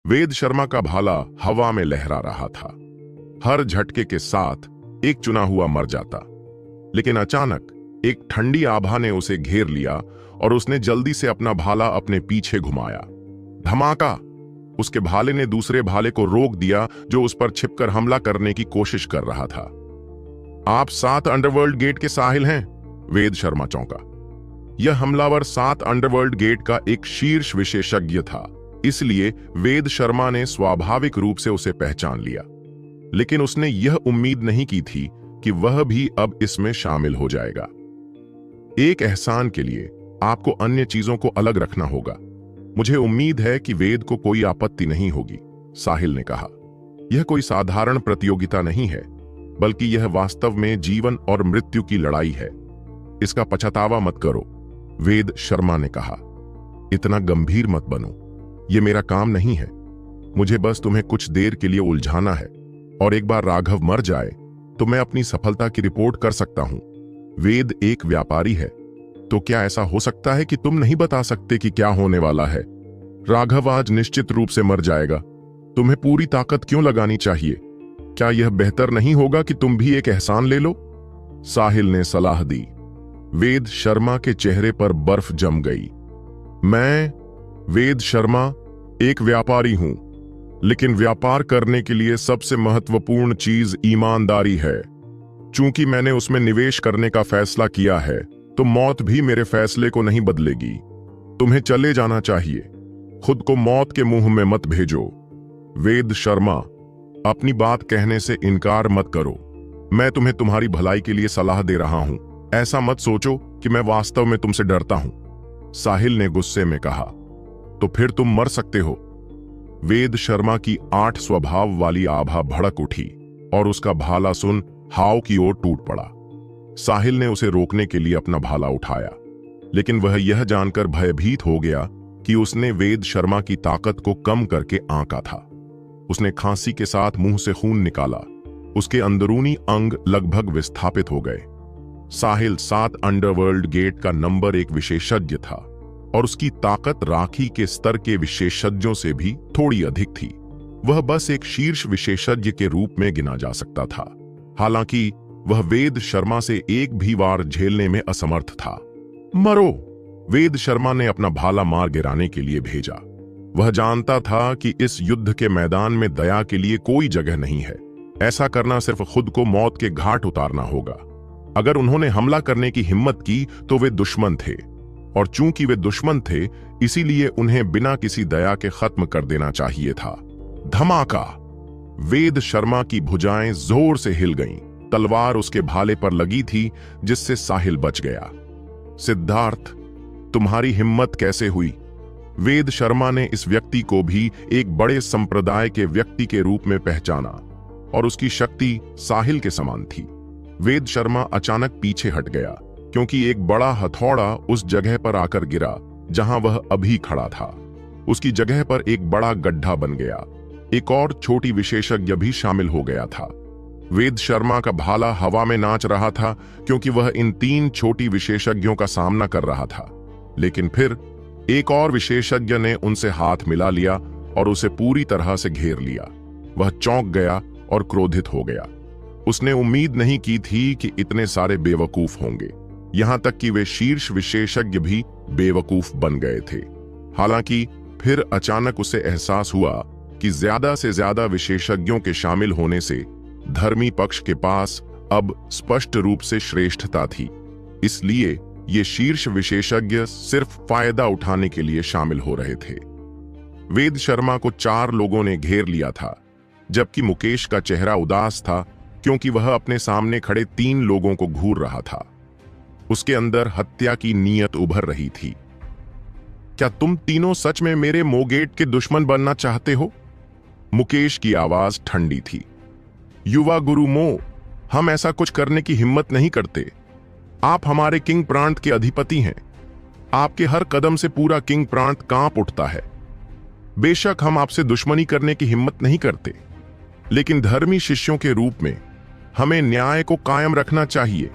वेद शर्मा का भाला हवा में लहरा रहा था। हर झटके के साथ एक चुना हुआ मर जाता, लेकिन अचानक एक ठंडी आभा ने उसे घेर लिया और उसने जल्दी से अपना भाला अपने पीछे घुमाया। धमाका! उसके भाले ने दूसरे भाले को रोक दिया जो उस पर छिपकर हमला करने की कोशिश कर रहा था। आप 7 अंडरवर्ल्ड गेट के साहिल हैं? वेद शर्मा चौंका। यह हमलावर 7 अंडरवर्ल्ड गेट का एक शीर्ष विशेषज्ञ था, इसलिए वेद शर्मा ने स्वाभाविक रूप से उसे पहचान लिया। लेकिन उसने यह उम्मीद नहीं की थी कि वह भी अब इसमें शामिल हो जाएगा। एक एहसान के लिए आपको अन्य चीजों को अलग रखना होगा। मुझे उम्मीद है कि वेद को कोई आपत्ति नहीं होगी, साहिल ने कहा। यह कोई साधारण प्रतियोगिता नहीं है, बल्कि यह वास्तव में जीवन और मृत्यु की लड़ाई है। इसका पछतावा मत करो, वेद शर्मा ने कहा। इतना गंभीर मत बनो, यह मेरा काम नहीं है। मुझे बस तुम्हें कुछ देर के लिए उलझाना है, और एक बार राघव मर जाए तो मैं अपनी सफलता की रिपोर्ट कर सकता हूं। वेद एक व्यापारी है, तो क्या ऐसा हो सकता है कि तुम नहीं बता सकते कि क्या होने वाला है? राघव आज निश्चित रूप से मर जाएगा। तुम्हें पूरी ताकत क्यों लगानी चाहिए? क्या यह बेहतर नहीं होगा कि तुम भी एक एहसान ले लो? साहिल ने सलाह दी। वेद शर्मा के चेहरे पर बर्फ जम गई। मैं, वेद शर्मा, एक व्यापारी हूं, लेकिन व्यापार करने के लिए सबसे महत्वपूर्ण चीज ईमानदारी है। चूंकि मैंने उसमें निवेश करने का फैसला किया है, तो मौत भी मेरे फैसले को नहीं बदलेगी। तुम्हें चले जाना चाहिए। खुद को मौत के मुंह में मत भेजो। वेद शर्मा, अपनी बात कहने से इनकार मत करो। मैं तुम्हें तुम्हारी भलाई के लिए सलाह दे रहा हूं। ऐसा मत सोचो कि मैं वास्तव में तुमसे डरता हूं, साहिल ने गुस्से में कहा। तो फिर तुम मर सकते हो। वेद शर्मा की 8 स्वभाव वाली आभा भड़क उठी और उसका भाला सुन हाव की ओर टूट पड़ा। साहिल ने उसे रोकने के लिए अपना भाला उठाया, लेकिन वह यह जानकर भयभीत हो गया कि उसने वेद शर्मा की ताकत को कम करके आंका था। उसने खांसी के साथ मुंह से खून निकाला। उसके अंदरूनी अंग लगभग विस्थापित हो गए। साहिल 7 अंडरवर्ल्ड गेट का नंबर 1 विशेषज्ञ था, और उसकी ताकत राखी के स्तर के विशेषज्ञों से भी थोड़ी अधिक थी। वह बस एक शीर्ष विशेषज्ञ के रूप में गिना जा सकता था, हालांकि वह वेद शर्मा से एक भी वार झेलने में असमर्थ था। मरो! वेद शर्मा ने अपना भाला मार गिराने के लिए भेजा। वह जानता था कि इस युद्ध के मैदान में दया के लिए कोई जगह नहीं है। ऐसा करना सिर्फ खुद को मौत के घाट उतारना होगा। अगर उन्होंने हमला करने की हिम्मत की तो वे दुश्मन थे, और चूंकि वे दुश्मन थे, इसीलिए उन्हें बिना किसी दया के खत्म कर देना चाहिए था। धमाका! वेद शर्मा की भुजाएं जोर से हिल गईं। तलवार उसके भाले पर लगी थी, जिससे साहिल बच गया। सिद्धार्थ, तुम्हारी हिम्मत कैसे हुई? वेद शर्मा ने इस व्यक्ति को भी एक बड़े संप्रदाय के व्यक्ति के रूप में पहचाना, और उसकी शक्ति साहिल के समान थी। वेद शर्मा अचानक पीछे हट गया, क्योंकि एक बड़ा हथौड़ा उस जगह पर आकर गिरा जहां वह अभी खड़ा था। उसकी जगह पर एक बड़ा गड्ढा बन गया। एक और छोटी विशेषज्ञ भी शामिल हो गया था। वेद शर्मा का भाला हवा में नाच रहा था, क्योंकि वह इन 3 छोटी विशेषज्ञों का सामना कर रहा था। लेकिन फिर एक और विशेषज्ञ ने उनसे हाथ मिला लिया और उसे पूरी तरह से घेर लिया। वह चौंक गया और क्रोधित हो गया। उसने उम्मीद नहीं की थी कि इतने सारे बेवकूफ होंगे। यहां तक कि वे शीर्ष विशेषज्ञ भी बेवकूफ बन गए थे। हालांकि फिर अचानक उसे एहसास हुआ कि ज्यादा से ज्यादा विशेषज्ञों के शामिल होने से धर्मी पक्ष के पास अब स्पष्ट रूप से श्रेष्ठता थी। इसलिए ये शीर्ष विशेषज्ञ सिर्फ फायदा उठाने के लिए शामिल हो रहे थे। वेद शर्मा को 4 लोगों ने घेर लिया था, जबकि मुकेश का चेहरा उदास था, क्योंकि वह अपने सामने खड़े 3 लोगों को घूर रहा था। उसके अंदर हत्या की नीयत उभर रही थी। क्या तुम तीनों सच में मेरे मोगेट के दुश्मन बनना चाहते हो? मुकेश की आवाज ठंडी थी। युवा गुरु मो, हम ऐसा कुछ करने की हिम्मत नहीं करते। आप हमारे किंग प्रांत के अधिपति हैं। आपके हर कदम से पूरा किंग प्रांत कांप उठता है। बेशक हम आपसे दुश्मनी करने की हिम्मत नहीं करते, लेकिन धर्मी शिष्यों के रूप में हमें न्याय को कायम रखना चाहिए,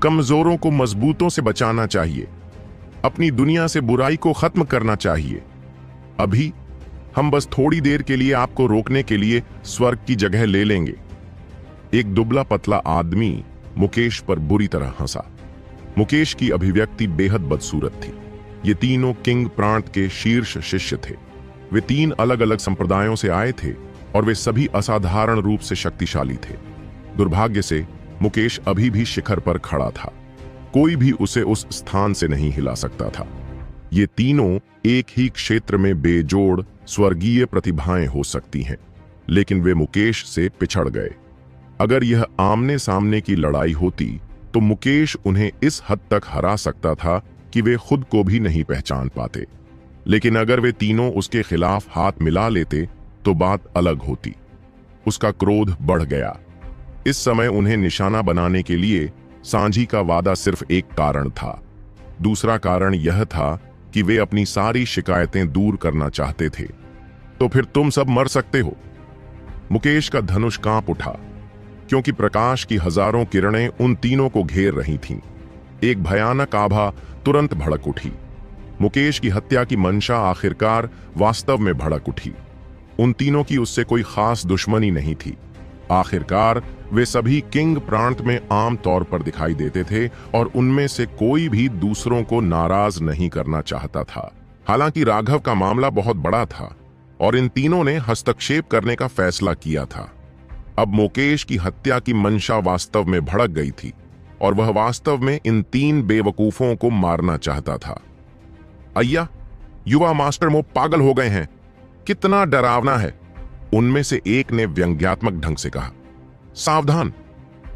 कमजोरों को मजबूतों से बचाना चाहिए, अपनी दुनिया से बुराई को खत्म करना चाहिए। अभी हम बस थोड़ी देर के लिए आपको रोकने के लिए स्वर्ग की जगह ले लेंगे। एक दुबला पतला आदमी मुकेश पर बुरी तरह हंसा। मुकेश की अभिव्यक्ति बेहद बदसूरत थी। ये तीनों किंग प्रांत के शीर्ष शिष्य थे। वे 3 अलग अलग संप्रदायों से आए थे और वे सभी असाधारण रूप से शक्तिशाली थे। दुर्भाग्य से मुकेश अभी भी शिखर पर खड़ा था। कोई भी उसे उस स्थान से नहीं हिला सकता था। ये तीनों एक ही क्षेत्र में बेजोड़ स्वर्गीय प्रतिभाएं हो सकती हैं, लेकिन वे मुकेश से पिछड़ गए। अगर यह आमने सामने की लड़ाई होती तो मुकेश उन्हें इस हद तक हरा सकता था कि वे खुद को भी नहीं पहचान पाते। लेकिन अगर वे तीनों उसके खिलाफ हाथ मिला लेते तो बात अलग होती। उसका क्रोध बढ़ गया। इस समय उन्हें निशाना बनाने के लिए सांझी का वादा सिर्फ एक कारण था। दूसरा कारण यह था कि वे अपनी सारी शिकायतें दूर करना चाहते थे। तो फिर तुम सब मर सकते हो। मुकेश का धनुष कांप उठा, क्योंकि प्रकाश की हजारों किरणें उन तीनों को घेर रही थीं। एक भयानक आभा तुरंत भड़क उठी। मुकेश की हत्या की मंशा आखिरकार वास्तव में भड़क उठी। उन तीनों की उससे कोई खास दुश्मनी नहीं थी। आखिरकार वे सभी किंग प्रांत में आम तौर पर दिखाई देते थे और उनमें से कोई भी दूसरों को नाराज नहीं करना चाहता था। हालांकि राघव का मामला बहुत बड़ा था और इन तीनों ने हस्तक्षेप करने का फैसला किया था। अब मुकेश की हत्या की मंशा वास्तव में भड़क गई थी और वह वास्तव में इन 3 बेवकूफों को मारना चाहता था। अय्या, युवा मास्टर मोह पागल हो गए हैं। कितना डरावना है, उनमें से एक ने व्यंग्यात्मक ढंग से कहा। सावधान!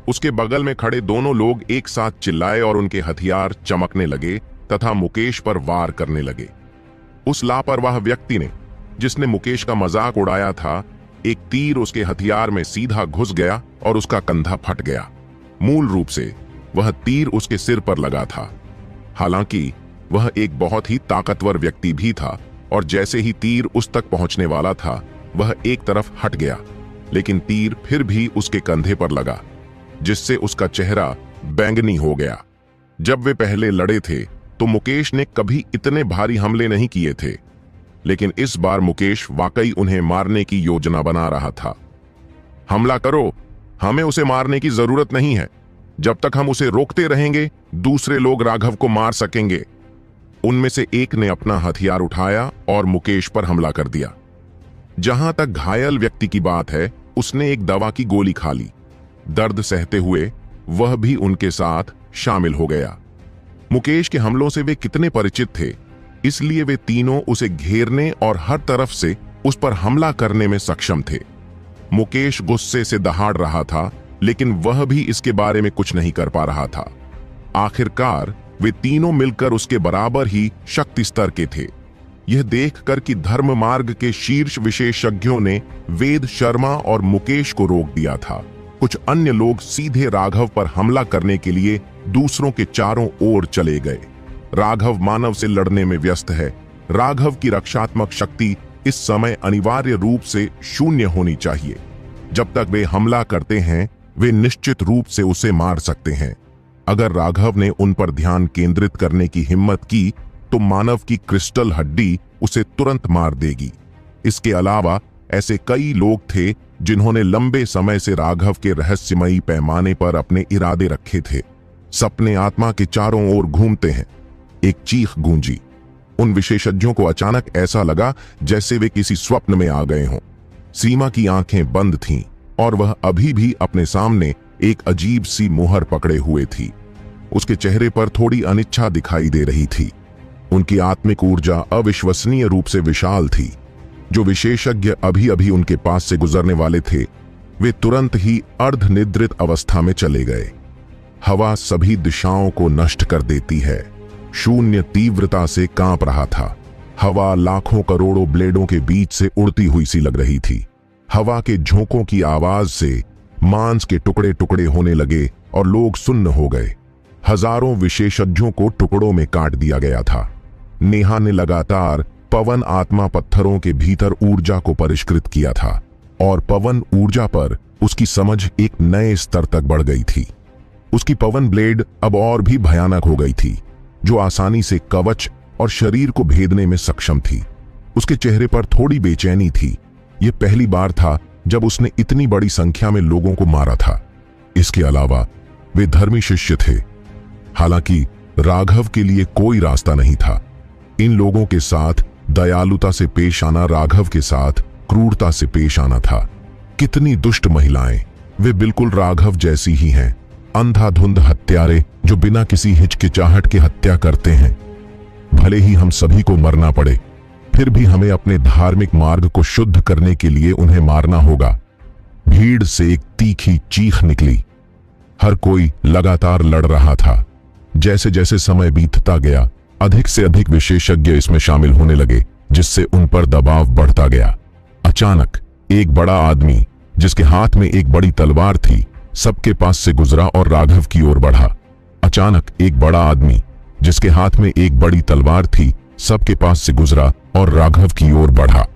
उसके बगल में खड़े दोनों लोग एक साथ चिल्लाए और उनके हथियार चमकने लगे तथा मुकेश पर वार करने लगे। उस लापरवाह व्यक्ति ने, जिसने मुकेश का मजाक उड़ाया था, एक तीर उसके हथियार में सीधा घुस गया और उसका कंधा फट गया। मूल रूप से वह तीर उसके सिर पर लगा था। हालांकि वह एक बहुत ही ताकतवर व्यक्ति भी था और जैसे ही तीर उस तक पहुंचने वाला था वह एक तरफ हट गया, लेकिन तीर फिर भी उसके कंधे पर लगा, जिससे उसका चेहरा बैंगनी हो गया। जब वे पहले लड़े थे तो मुकेश ने कभी इतने भारी हमले नहीं किए थे, लेकिन इस बार मुकेश वाकई उन्हें मारने की योजना बना रहा था। हमला करो, हमें उसे मारने की जरूरत नहीं है। जब तक हम उसे रोकते रहेंगे दूसरे लोग राघव को मार सकेंगे। उनमें से एक ने अपना हथियार उठाया और मुकेश पर हमला कर दिया। जहां तक घायल व्यक्ति की बात है, उसने एक दवा की गोली खा ली। दर्द सहते हुए वह भी उनके साथ शामिल हो गया। मुकेश के हमलों से वे कितने परिचित थे, इसलिए वे तीनों उसे घेरने और हर तरफ से उस पर हमला करने में सक्षम थे। मुकेश गुस्से से दहाड़ रहा था, लेकिन वह भी इसके बारे में कुछ नहीं कर पा रहा था। आखिरकार वे तीनों मिलकर उसके बराबर ही शक्ति स्तर के थे। यह देखकर कि धर्म मार्ग के शीर्ष विशेषज्ञों ने वेद शर्मा और मुकेश को रोक दिया था, कुछ अन्य लोग सीधे राघव पर हमला करने के लिए दूसरों के चारों ओर चले गए। राघव मानव से लड़ने में व्यस्त है। राघव की रक्षात्मक शक्ति इस समय अनिवार्य रूप से शून्य होनी चाहिए। जब तक वे हमला करते हैं वे निश्चित रूप से उसे मार सकते हैं। अगर राघव ने उन पर ध्यान केंद्रित करने की हिम्मत की तो मानव की क्रिस्टल हड्डी उसे तुरंत मार देगी। इसके अलावा ऐसे कई लोग थे जिन्होंने लंबे समय से राघव के रहस्यमयी पैमाने पर अपने इरादे रखे थे। सपने आत्मा के चारों ओर घूमते हैं। एक चीख गूंजी। उन विशेषज्ञों को अचानक ऐसा लगा जैसे वे किसी स्वप्न में आ गए हों। सीमा की आंखें बंद थीं और वह अभी भी अपने सामने एक अजीब सी मुहर पकड़े हुए थी। उसके चेहरे पर थोड़ी अनिच्छा दिखाई दे रही थी। उनकी आत्मिक ऊर्जा अविश्वसनीय रूप से विशाल थी। जो विशेषज्ञ अभी अभी उनके पास से गुजरने वाले थे वे तुरंत ही अर्धनिद्रित अवस्था में चले गए। हवा सभी दिशाओं को नष्ट कर देती है। शून्य तीव्रता से कांप रहा था। हवा लाखों करोड़ों ब्लेडों के बीच से उड़ती हुई सी लग रही थी। हवा के झोंकों की आवाज से मांस के टुकड़े टुकड़े होने लगे और लोग सुन्न हो गए। हजारों विशेषज्ञों को टुकड़ों में काट दिया गया था। नेहा ने लगातार पवन आत्मा पत्थरों के भीतर ऊर्जा को परिष्कृत किया था और पवन ऊर्जा पर उसकी समझ एक नए स्तर तक बढ़ गई थी। उसकी पवन ब्लेड अब और भी भयानक हो गई थी, जो आसानी से कवच और शरीर को भेदने में सक्षम थी। उसके चेहरे पर थोड़ी बेचैनी थी। यह पहली बार था जब उसने इतनी बड़ी संख्या में लोगों को मारा था। इसके अलावा वे धर्मी शिष्य थे। हालांकि राघव के लिए कोई रास्ता नहीं था। इन लोगों के साथ दयालुता से पेश आना राघव के साथ क्रूरता से पेश आना था। कितनी दुष्ट महिलाएं, वे बिल्कुल राघव जैसी ही हैं, अंधाधुंध हत्यारे जो बिना किसी हिचकिचाहट के हत्या करते हैं। भले ही हम सभी को मरना पड़े, फिर भी हमें अपने धार्मिक मार्ग को शुद्ध करने के लिए उन्हें मारना होगा। भीड़ से एक तीखी चीख निकली। हर कोई लगातार लड़ रहा था। जैसे जैसे समय बीतता गया, अधिक से अधिक विशेषज्ञ इसमें शामिल होने लगे, जिससे उन पर दबाव बढ़ता गया। अचानक एक बड़ा आदमी जिसके हाथ में एक बड़ी तलवार थी सबके पास से गुजरा और राघव की ओर बढ़ा। अचानक एक बड़ा आदमी जिसके हाथ में एक बड़ी तलवार थी सबके पास से गुजरा और राघव की ओर बढ़ा।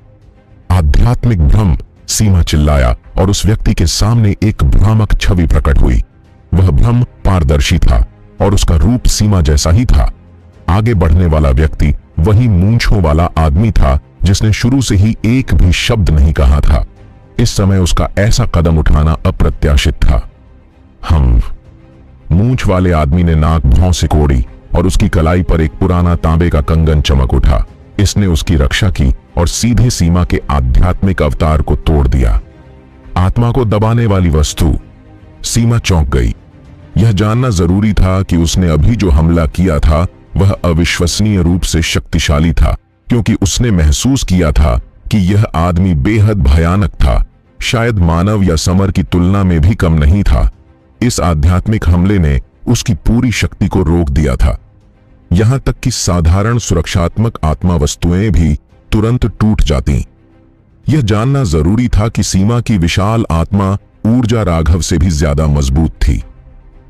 आध्यात्मिक भ्रम, सीमा चिल्लाया और उस व्यक्ति के सामने एक भ्रामक छवि प्रकट हुई। वह भ्रम पारदर्शी था और उसका रूप सीमा जैसा ही था। आगे बढ़ने वाला व्यक्ति वही मूंछों वाला आदमी था जिसने शुरू से ही एक भी शब्द नहीं कहा था। इस समय उसका ऐसा कदम उठाना अप्रत्याशित था। मूंछ वाले आदमी ने नाक भौं से कोड़ी और उसकी कलाई पर एक पुराना तांबे का कंगन चमक उठा। इसने उसकी रक्षा की और सीधे सीमा के आध्यात्मिक अवतार को तोड़ दिया। आत्मा को दबाने वाली वस्तु। सीमा चौंक गई। यह जानना जरूरी था कि उसने अभी जो हमला किया था वह अविश्वसनीय रूप से शक्तिशाली था, क्योंकि उसने महसूस किया था कि यह आदमी बेहद भयानक था, शायद मानव या समर की तुलना में भी कम नहीं था। इस आध्यात्मिक हमले ने उसकी पूरी शक्ति को रोक दिया था। यहां तक कि साधारण सुरक्षात्मक आत्मा वस्तुएं भी तुरंत टूट जाती। यह जानना जरूरी था कि सीमा की विशाल आत्मा ऊर्जा राघव से भी ज्यादा मजबूत थी।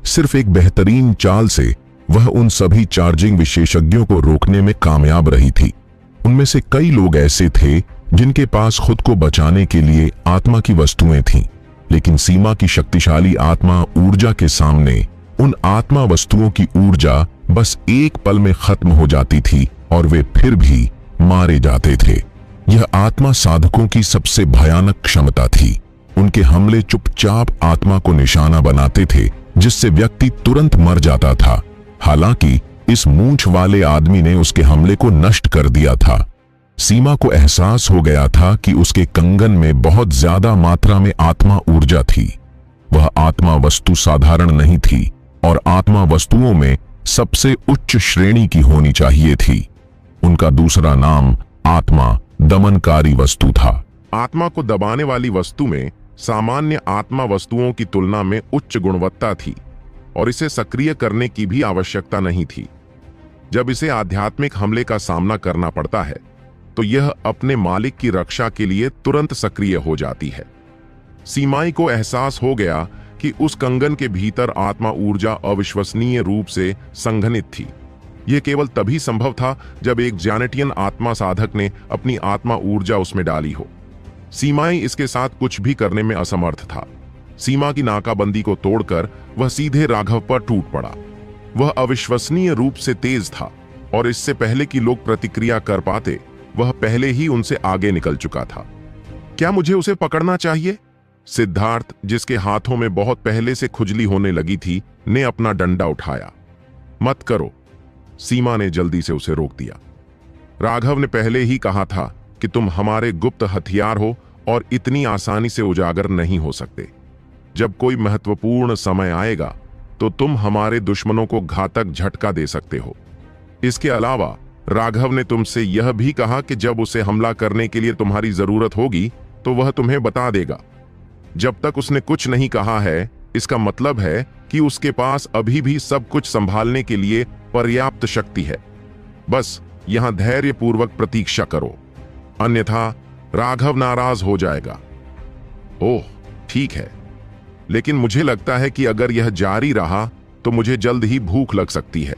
सिर्फ एक बेहतरीन चाल से वह उन सभी चार्जिंग विशेषज्ञों को रोकने में कामयाब रही थी। उनमें से कई लोग ऐसे थे जिनके पास खुद को बचाने के लिए आत्मा की वस्तुएं थीं, लेकिन सीमा की शक्तिशाली आत्मा ऊर्जा के सामने उन आत्मा वस्तुओं की ऊर्जा बस एक पल में खत्म हो जाती थी और वे फिर भी मारे जाते थे। यह आत्मा साधकों की सबसे भयानक क्षमता थी। उनके हमले चुपचाप आत्मा को निशाना बनाते थे, जिससे व्यक्ति तुरंत मर जाता था। हालांकि इस मूंछ वाले आदमी ने उसके हमले को नष्ट कर दिया था। सीमा को एहसास हो गया था कि उसके कंगन में बहुत ज्यादा मात्रा में आत्मा ऊर्जा थी। वह आत्मा वस्तु साधारण नहीं थी और आत्मा वस्तुओं में सबसे उच्च श्रेणी की होनी चाहिए थी। उनका दूसरा नाम आत्मा दमनकारी वस्तु था। आत्मा को दबाने वाली वस्तु में सामान्य आत्मा वस्तुओं की तुलना में उच्च गुणवत्ता थी और इसे सक्रिय करने की भी आवश्यकता नहीं थी। जब इसे आध्यात्मिक हमले का सामना करना पड़ता है तो यह अपने मालिक की रक्षा के लिए तुरंत सक्रिय हो जाती है। सीमाई को एहसास हो गया कि उस कंगन के भीतर आत्मा ऊर्जा अविश्वसनीय रूप से संघनित थी। यह केवल तभी संभव था जब एक जैनेटियन आत्मा साधक ने अपनी आत्मा ऊर्जा उसमें डाली हो। सीमाई इसके साथ कुछ भी करने में असमर्थ था। सीमा की नाकाबंदी को तोड़कर वह सीधे राघव पर टूट पड़ा। वह अविश्वसनीय रूप से तेज था और इससे पहले कि लोग प्रतिक्रिया कर पाते वह पहले ही उनसे आगे निकल चुका था। क्या मुझे उसे पकड़ना चाहिए? सिद्धार्थ, जिसके हाथों में बहुत पहले से खुजली होने लगी थी, ने अपना डंडा उठाया। मत करो, सीमा ने जल्दी से उसे रोक दिया। राघव ने पहले ही कहा था कि तुम हमारे गुप्त हथियार हो और इतनी आसानी से उजागर नहीं हो सकते। जब कोई महत्वपूर्ण समय आएगा तो तुम हमारे दुश्मनों को घातक झटका दे सकते हो। इसके अलावा राघव ने तुमसे यह भी कहा कि जब उसे हमला करने के लिए तुम्हारी जरूरत होगी तो वह तुम्हें बता देगा। जब तक उसने कुछ नहीं कहा है, इसका मतलब है कि उसके पास अभी भी सब कुछ संभालने के लिए पर्याप्त शक्ति है। बस यहां धैर्यपूर्वक प्रतीक्षा करो, अन्यथा राघव नाराज हो जाएगा। ओह, ठीक है, लेकिन मुझे लगता है कि अगर यह जारी रहा तो मुझे जल्द ही भूख लग सकती है,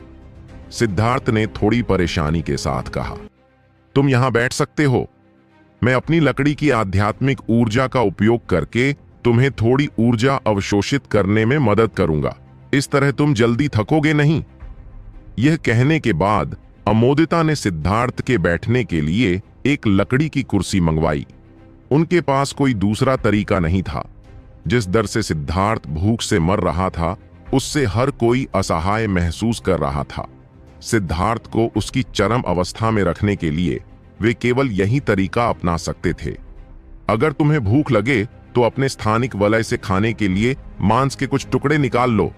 सिद्धार्थ ने थोड़ी परेशानी के साथ कहा। तुम यहां बैठ सकते हो, मैं अपनी लकड़ी की आध्यात्मिक ऊर्जा का उपयोग करके तुम्हें थोड़ी ऊर्जा अवशोषित करने में मदद करूंगा। इस तरह तुम जल्दी थकोगे नहीं। यह कहने के बाद अमोदिता ने सिद्धार्थ के बैठने के लिए एक लकड़ी की कुर्सी मंगवाई। उनके पास कोई दूसरा तरीका नहीं था। जिस दर से सिद्धार्थ भूख से मर रहा था, उससे हर कोई असहाय महसूस कर रहा था। सिद्धार्थ को उसकी चरम अवस्था में रखने के लिए वे केवल यही तरीका अपना सकते थे। अगर तुम्हें भूख लगे तो अपने स्थानिक वलय से खाने के लिए मांस के कुछ टुकड़े निकाल लो।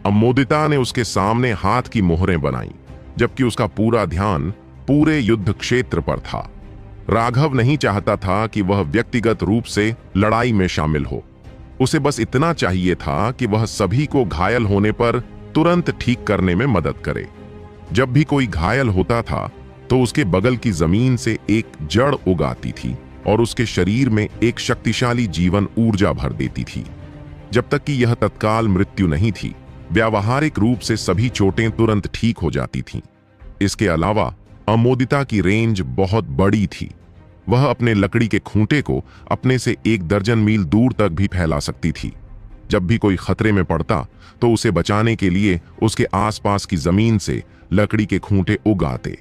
अमोदिता ने उसके सामने हाथ की मोहरें बनाई, जबकि उसका पूरा ध्यान पूरे युद्ध क्षेत्र पर था। राघव नहीं चाहता था कि वह व्यक्तिगत रूप से लड़ाई में शामिल हो। उसे बस इतना चाहिए था कि वह सभी को घायल होने पर तुरंत ठीक करने में मदद करे। जब भी कोई घायल होता था तो उसके बगल की जमीन से एक जड़ उगाती थी और उसके शरीर में एक शक्तिशाली जीवन ऊर्जा भर देती थी। जब तक कि यह तत्काल मृत्यु नहीं थी, व्यावहारिक रूप से सभी चोटें तुरंत ठीक हो जाती थीं। इसके अलावा अमोदिता की रेंज बहुत बड़ी थी। वह अपने लकड़ी के खूंटे को अपने से 1 दर्जन मील दूर तक भी फैला सकती थी। जब भी कोई खतरे में पड़ता तो उसे बचाने के लिए उसके आसपास की जमीन से लकड़ी के खूंटे उगाते।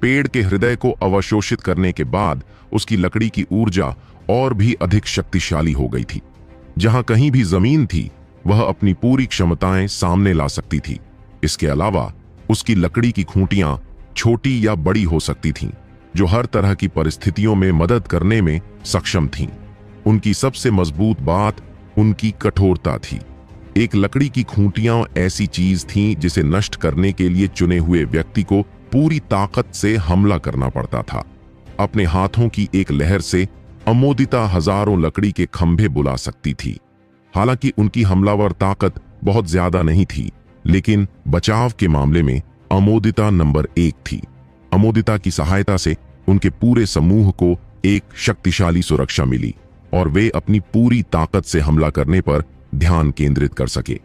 पेड़ के हृदय को अवशोषित करने के बाद उसकी लकड़ी की ऊर्जा और भी अधिक शक्तिशाली हो गई थी। जहां कहीं भी जमीन थी, वह अपनी पूरी क्षमताएं सामने ला सकती थी। इसके अलावा उसकी लकड़ी की खूंटियां छोटी या बड़ी हो सकती थीं, जो हर तरह की परिस्थितियों में मदद करने में सक्षम थीं। उनकी सबसे मजबूत बात उनकी कठोरता थी। एक लकड़ी की खूंटियां ऐसी चीज थीं जिसे नष्ट करने के लिए चुने हुए व्यक्ति को पूरी ताकत से हमला करना पड़ता था। अपने हाथों की एक लहर से अमोदिता हजारों लकड़ी के खंभे बुला सकती थी। हालांकि उनकी हमलावर ताकत बहुत ज्यादा नहीं थी, लेकिन बचाव के मामले में अमोदिता नंबर 1 थी। अमोदिता की सहायता से उनके पूरे समूह को एक शक्तिशाली सुरक्षा मिली और वे अपनी पूरी ताकत से हमला करने पर ध्यान केंद्रित कर सके।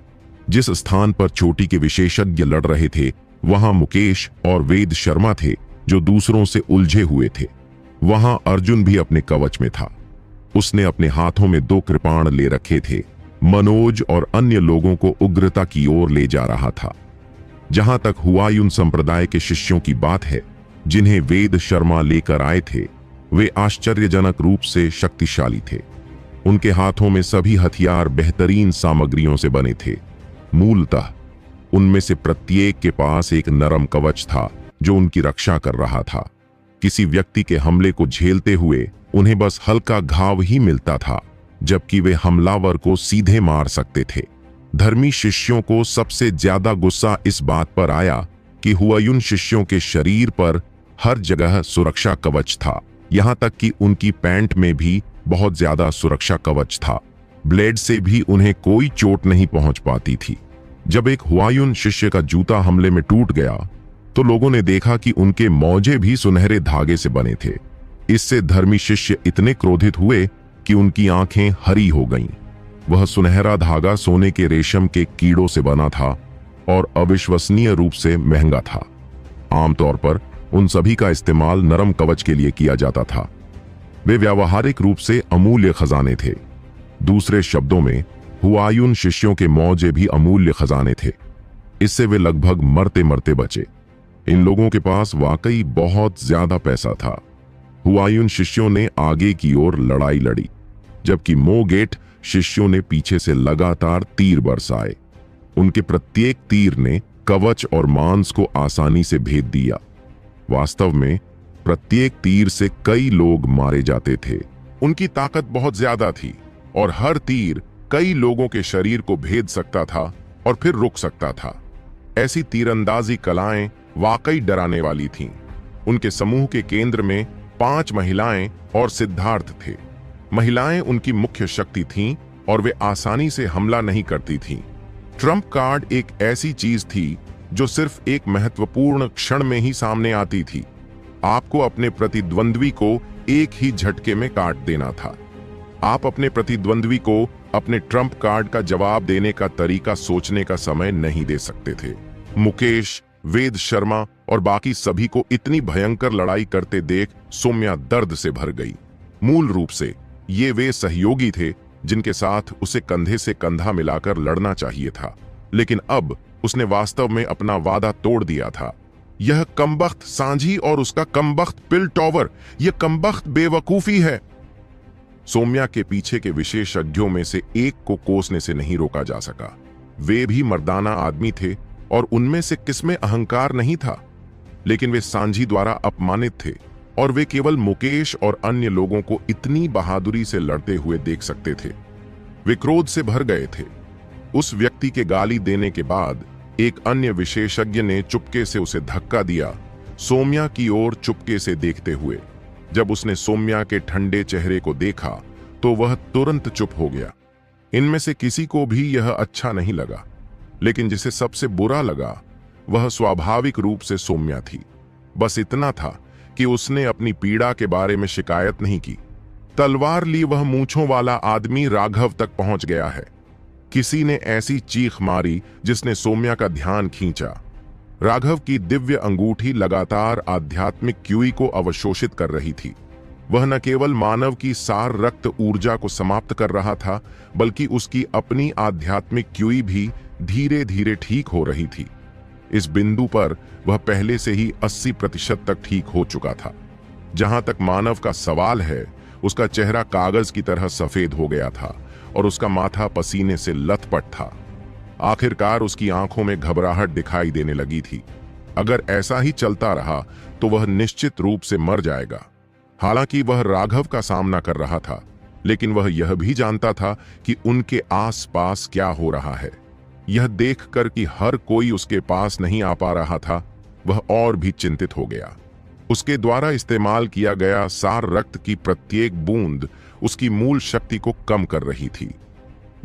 जिस स्थान पर चोटी के विशेषज्ञ लड़ रहे थे, वहां मुकेश और वेद शर्मा थे, जो दूसरों से उलझे हुए थे। वहां अर्जुन भी अपने कवच में था। उसने अपने हाथों में 2 कृपाण ले रखे थे। मनोज और अन्य लोगों को उग्रता की ओर ले जा रहा था। जहां तक हुआयुन संप्रदाय के शिष्यों की बात है, जिन्हें वेद शर्मा लेकर आए थे, वे आश्चर्यजनक रूप से शक्तिशाली थे। उनके हाथों में सभी हथियार बेहतरीन सामग्रियों से बने थे। मूलतः उनमें से प्रत्येक के पास एक नरम कवच था जो उनकी रक्षा कर रहा था। किसी व्यक्ति के हमले को झेलते हुए उन्हें बस हल्का घाव ही मिलता था, जबकि वे हमलावर को सीधे मार सकते थे। धर्मी शिष्यों को सबसे ज्यादा गुस्सा इस बात पर आया कि हुआयुन शिष्यों के शरीर पर हर जगह सुरक्षा कवच था। यहां तक कि उनकी पैंट में भी बहुत ज्यादा सुरक्षा कवच था। ब्लेड से भी उन्हें कोई चोट नहीं पहुंच पाती थी। जब एक हुआयुन शिष्य का जूता हमले में टूट गया तो लोगों ने देखा कि उनके मौजे भी सुनहरे धागे से बने थे। इससे धर्मी शिष्य इतने क्रोधित हुए कि उनकी आंखें हरी हो गईं। वह सुनहरा धागा सोने के रेशम के कीड़ों से बना था और अविश्वसनीय रूप से महंगा था। आमतौर पर उन सभी का इस्तेमाल नरम कवच के लिए किया जाता था। वे व्यावहारिक रूप से अमूल्य खजाने थे। दूसरे शब्दों में, हुआयुन शिष्यों के मौजे भी अमूल्य खजाने थे। इससे वे लगभग मरते मरते बचे। इन लोगों के पास वाकई बहुत ज्यादा पैसा था। हुआयुन शिष्यों ने आगे की ओर लड़ाई लड़ी, जबकि मोगेट शिष्यों ने पीछे से लगातार तीर बरसाए। उनके प्रत्येक तीर ने कवच और मांस को आसानी से भेद दिया। वास्तव में प्रत्येक तीर से कई लोग मारे जाते थे। उनकी ताकत बहुत ज्यादा थी और हर तीर कई लोगों के शरीर को भेद सकता था और फिर रुक सकता था। ऐसी तीरंदाजी कलाएं वाकई डराने वाली थीं। उनके समूह के केंद्र में 5 महिलाएं और सिद्धार्थ थे। महिलाएं उनकी मुख्य शक्ति थीं और वे आसानी से हमला नहीं करती थीं। ट्रम्प कार्ड एक ऐसी चीज थी जो सिर्फ एक महत्वपूर्ण क्षण में ही सामने आती थी। आपको अपने प्रतिद्वंद्वी को एक ही झटके में काट देना था। आप अपने प्रतिद्वंद्वी को अपने ट्रम्प कार्ड का जवाब देने का तरीका सोचने का समय नहीं दे सकते थे। मुकेश, वेद शर्मा और बाकी सभी को इतनी भयंकर लड़ाई करते देख सौम्या दर्द से भर गई। मूल रूप से ये वे सहयोगी थे जिनके साथ उसे कंधे से कंधा मिलाकर लड़ना चाहिए था, लेकिन अब उसने वास्तव में अपना वादा तोड़ दिया था। यह कमबख्त सांझी और उसका कमबख्त पिल टॉवर, यह कमबख्त बेवकूफी है। सौम्या के पीछे के विशेषज्ञों में से एक को कोसने से नहीं रोका जा सका। वे भी मर्दाना आदमी थे और उनमें से किसमें अहंकार नहीं था, लेकिन वे सांझी द्वारा अपमानित थे और वे केवल मुकेश और अन्य लोगों को इतनी बहादुरी से लड़ते हुए देख सकते थे। वे क्रोध से भर गए थे। उस व्यक्ति के गाली देने के बाद एक अन्य विशेषज्ञ ने चुपके से उसे धक्का दिया, सौम्या की ओर चुपके से देखते हुए। जब उसने सौम्या के ठंडे चेहरे को देखा तो वह तुरंत चुप हो गया। इनमें से किसी को भी यह अच्छा नहीं लगा, लेकिन जिसे सबसे बुरा लगा वह स्वाभाविक रूप से सौम्या थी। बस इतना था कि उसने अपनी पीड़ा के बारे में शिकायत नहीं की। तलवार ली वह मूंछों वाला आदमी राघव तक पहुंच गया है। किसी ने ऐसी चीख मारी जिसने सौम्या का ध्यान खींचा। राघव की दिव्य अंगूठी लगातार आध्यात्मिक क्यूई को अवशोषित कर रही थी। वह न केवल मानव की सार रक्त ऊर्जा को समाप्त कर रहा था, बल्कि उसकी अपनी आध्यात्मिक क्यूई भी धीरे धीरे ठीक हो रही थी। इस बिंदु पर वह पहले से ही 80% तक ठीक हो चुका था। जहां तक मानव का सवाल है, उसका चेहरा कागज की तरह सफेद हो गया था और उसका माथा पसीने से लथपथ था। आखिरकार उसकी आंखों में घबराहट दिखाई देने लगी थी। अगर ऐसा ही चलता रहा तो वह निश्चित रूप से मर जाएगा। हालांकि वह राघव का सामना कर रहा था, लेकिन वह यह भी जानता था कि उनके आसपास क्या हो रहा है। यह देखकर कि हर कोई उसके पास नहीं आ पा रहा था, वह और भी चिंतित हो गया। उसके द्वारा इस्तेमाल किया गया सार रक्त की प्रत्येक बूंद उसकी मूल शक्ति को कम कर रही थी।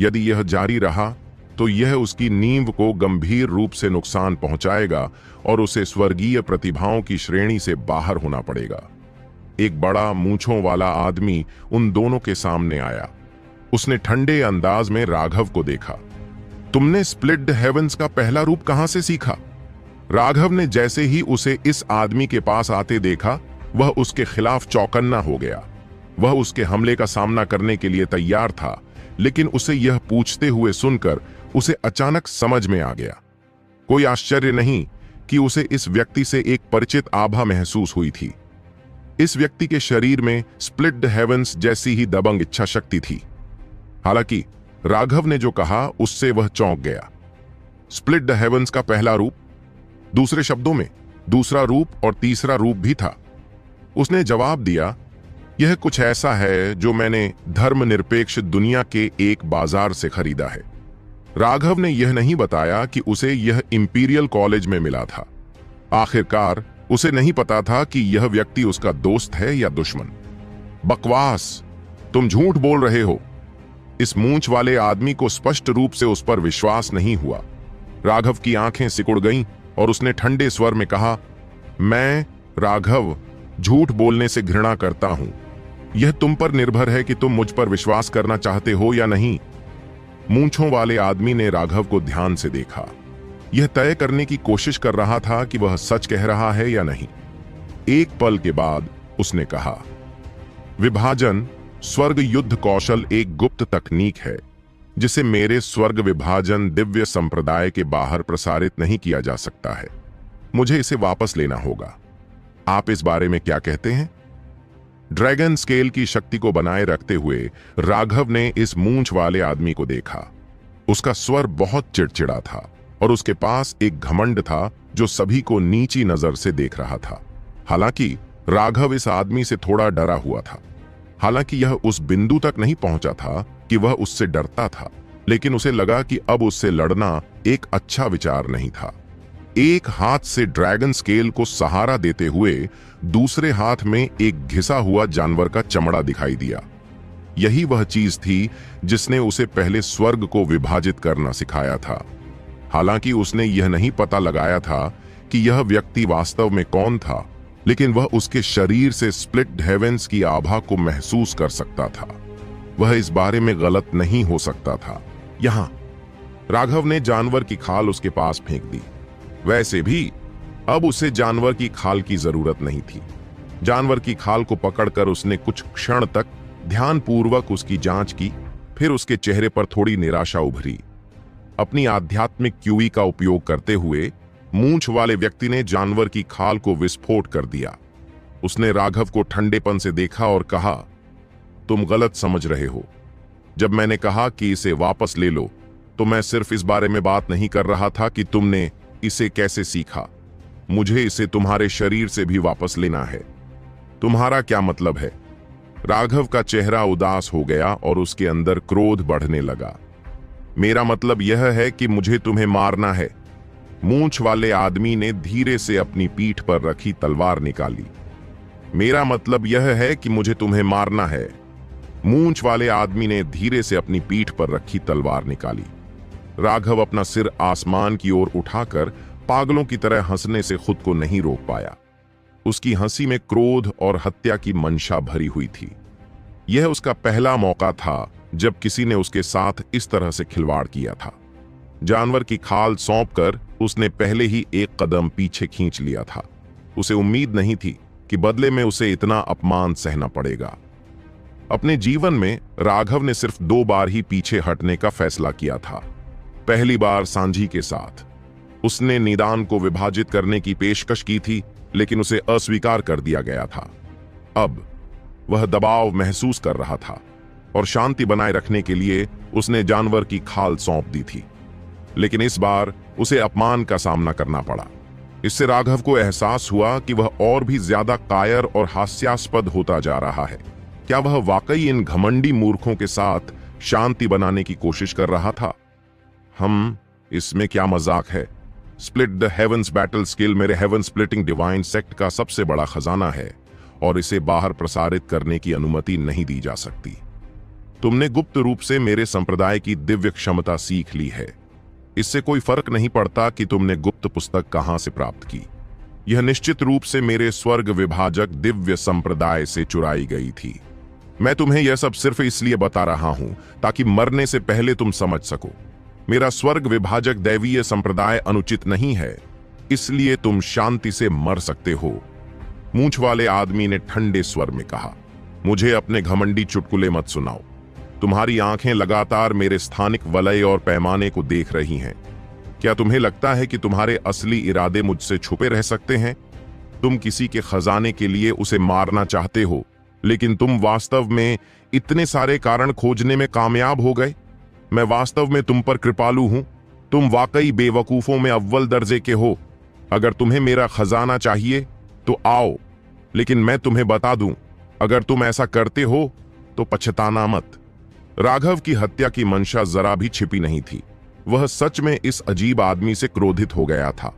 यदि यह जारी रहा तो यह उसकी नींव को गंभीर रूप से नुकसान पहुंचाएगा और उसे स्वर्गीय प्रतिभाओं की श्रेणी से बाहर होना पड़ेगा। एक बड़ा मूंछों वाला आदमी उन दोनों के सामने आया। उसने ठंडे अंदाज में राघव को देखा। तुमने स्प्लिट हेवंस का पहला रूप कहां से सीखा? राघव ने जैसे ही उसे इस आदमी के पास आते देखा, वह उसके खिलाफ चौकन्ना हो गया। वह उसके हमले का सामना करने के लिए तैयार था, लेकिन उसे यह पूछते हुए सुनकर उसे अचानक समझ में आ गया। कोई आश्चर्य नहीं कि उसे इस व्यक्ति से एक परिचित आभा महसूस हुई थी। इस व्यक्ति के शरीर में स्प्लिट हेवंस जैसी ही दबंग इच्छा शक्ति थी। हालांकि राघव ने जो कहा उससे वह चौंक गया। स्प्लिट हेवंस का पहला रूप, दूसरे शब्दों में दूसरा रूप और तीसरा रूप भी था। उसने जवाब दिया, यह कुछ ऐसा है जो मैंने धर्मनिरपेक्ष दुनिया के एक बाजार से खरीदा है। राघव ने यह नहीं बताया कि उसे यह इंपीरियल कॉलेज में मिला था। आखिरकार उसे नहीं पता था कि यह व्यक्ति उसका दोस्त है या दुश्मन। बकवास, तुम झूठ बोल रहे हो। इस मूंछ वाले आदमी को स्पष्ट रूप से उस पर विश्वास नहीं हुआ। राघव की आंखें सिकुड़ गईं और उसने ठंडे स्वर में कहा, मैं राघव झूठ बोलने से घृणा करता हूं। यह तुम पर निर्भर है कि तुम मुझ पर विश्वास करना चाहते हो या नहीं। मूंछों वाले आदमी ने राघव को ध्यान से देखा। यह तय करने की कोशिश कर रहा था कि वह सच कह रहा है या नहीं। एक पल के बाद उसने कहा, विभाजन स्वर्ग युद्ध कौशल एक गुप्त तकनीक है जिसे मेरे स्वर्ग विभाजन दिव्य संप्रदाय के बाहर प्रसारित नहीं किया जा सकता है। मुझे इसे वापस लेना होगा। आप इस बारे में क्या कहते हैं? ड्रैगन स्केल की शक्ति को बनाए रखते हुए राघव ने इस मूंछ वाले आदमी को देखा। उसका स्वर बहुत चिड़चिड़ा था और उसके पास एक घमंड था जो सभी को नीची नजर से देख रहा था। हालांकि राघव इस आदमी से थोड़ा डरा हुआ था। हालांकि यह उस बिंदु तक नहीं पहुंचा था कि वह उससे डरता था, लेकिन उसे लगा कि अब उससे लड़ना एक अच्छा विचार नहीं था। एक हाथ से ड्रैगन स्केल को सहारा देते हुए दूसरे हाथ में एक घिसा हुआ जानवर का चमड़ा दिखाई दिया। यही वह चीज थी जिसने उसे पहले स्वर्ग को विभाजित करना सिखाया था। हालांकि उसने यह नहीं पता लगाया था कि यह व्यक्ति वास्तव में कौन था, लेकिन वह उसके शरीर से स्प्लिट हेवंस की आभा को महसूस कर सकता था। वह इस बारे में गलत नहीं हो सकता था। यहां राघव ने जानवर की खाल उसके पास फेंक दी। वैसे भी अब उसे जानवर की खाल की जरूरत नहीं थी। जानवर की खाल को पकड़कर उसने कुछ क्षण तक ध्यानपूर्वक उसकी जांच की। फिर उसके चेहरे पर थोड़ी निराशा उभरी। अपनी आध्यात्मिक क्यूई का उपयोग करते हुए मूंछ वाले व्यक्ति ने जानवर की खाल को विस्फोट कर दिया। उसने राघव को ठंडेपन से देखा और कहा, तुम गलत समझ रहे हो। जब मैंने कहा कि इसे वापस ले लो, तो मैं सिर्फ इस बारे में बात नहीं कर रहा था कि तुमने इसे कैसे सीखा। मुझे इसे तुम्हारे शरीर से भी वापस लेना है। तुम्हारा क्या मतलब है? राघव का चेहरा उदास हो गया और उसके अंदर क्रोध बढ़ने लगा। मेरा मतलब यह है कि मुझे तुम्हें मारना है। मूंछ वाले आदमी ने धीरे से अपनी पीठ पर रखी तलवार निकाली। मेरा मतलब यह है कि मुझे तुम्हें मारना है। मूंछ वाले आदमी ने धीरे से अपनी पीठ पर रखी तलवार निकाली। राघव अपना सिर आसमान की ओर उठाकर पागलों की तरह हंसने से खुद को नहीं रोक पाया। उसकी हंसी में क्रोध और हत्या की मंशा भरी हुई थी। यह उसका पहला मौका था जब किसी ने उसके साथ इस तरह से खिलवाड़ किया था। जानवर की खाल सौंपकर उसने पहले ही एक कदम पीछे खींच लिया था। उसे उम्मीद नहीं थी कि बदले में उसे इतना अपमान सहना पड़ेगा। अपने जीवन में राघव ने सिर्फ 2 बार ही पीछे हटने का फैसला किया था। पहली बार सांझी के साथ उसने निदान को विभाजित करने की पेशकश की थी, लेकिन उसे अस्वीकार कर दिया गया था। अब वह दबाव महसूस कर रहा था और शांति बनाए रखने के लिए उसने जानवर की खाल सौंप दी थी, लेकिन इस बार उसे अपमान का सामना करना पड़ा। इससे राघव को एहसास हुआ कि वह और भी ज्यादा कायर और हास्यास्पद होता जा रहा है। क्या वह वाकई इन घमंडी मूर्खों के साथ शांति बनाने की कोशिश कर रहा था? इसमें क्या मजाक है? Split the heavens battle skill मेरे हेवन स्प्लिटिंग डिवाइन सेक्ट का सबसे बड़ा खजाना है और इसे बाहर प्रसारित करने की अनुमति नहीं दी जा सकती। तुमने गुप्त रूप से मेरे संप्रदाय की दिव्य क्षमता सीख ली है। इससे कोई फर्क नहीं पड़ता कि तुमने गुप्त पुस्तक कहां से प्राप्त की। यह निश्चित रूप से मेरे स्वर्ग विभाजक दिव्य संप्रदाय से चुराई गई थी। मैं तुम्हें यह सब सिर्फ इसलिए बता रहा हूं ताकि मरने से पहले तुम समझ सको। मेरा स्वर्ग विभाजक दैवीय संप्रदाय अनुचित नहीं है, इसलिए तुम शांति से मर सकते हो। मूंछ वाले आदमी ने ठंडे स्वर में कहा, मुझे अपने घमंडी चुटकुले मत सुनाओ। तुम्हारी आंखें लगातार मेरे स्थानिक वलय और पैमाने को देख रही हैं। क्या तुम्हें लगता है कि तुम्हारे असली इरादे मुझसे छुपे रह सकते हैं? तुम किसी के खजाने के लिए उसे मारना चाहते हो, लेकिन तुम वास्तव में इतने सारे कारण खोजने में कामयाब हो गए। मैं वास्तव में तुम पर कृपालु हूं। तुम वाकई बेवकूफों में अव्वल दर्जे के हो। अगर तुम्हें मेरा खजाना चाहिए तो आओ, लेकिन मैं तुम्हें बता दूं, अगर तुम ऐसा करते हो तो पछताना मत। राघव की हत्या की मंशा जरा भी छिपी नहीं थी। वह सच में इस अजीब आदमी से क्रोधित हो गया था।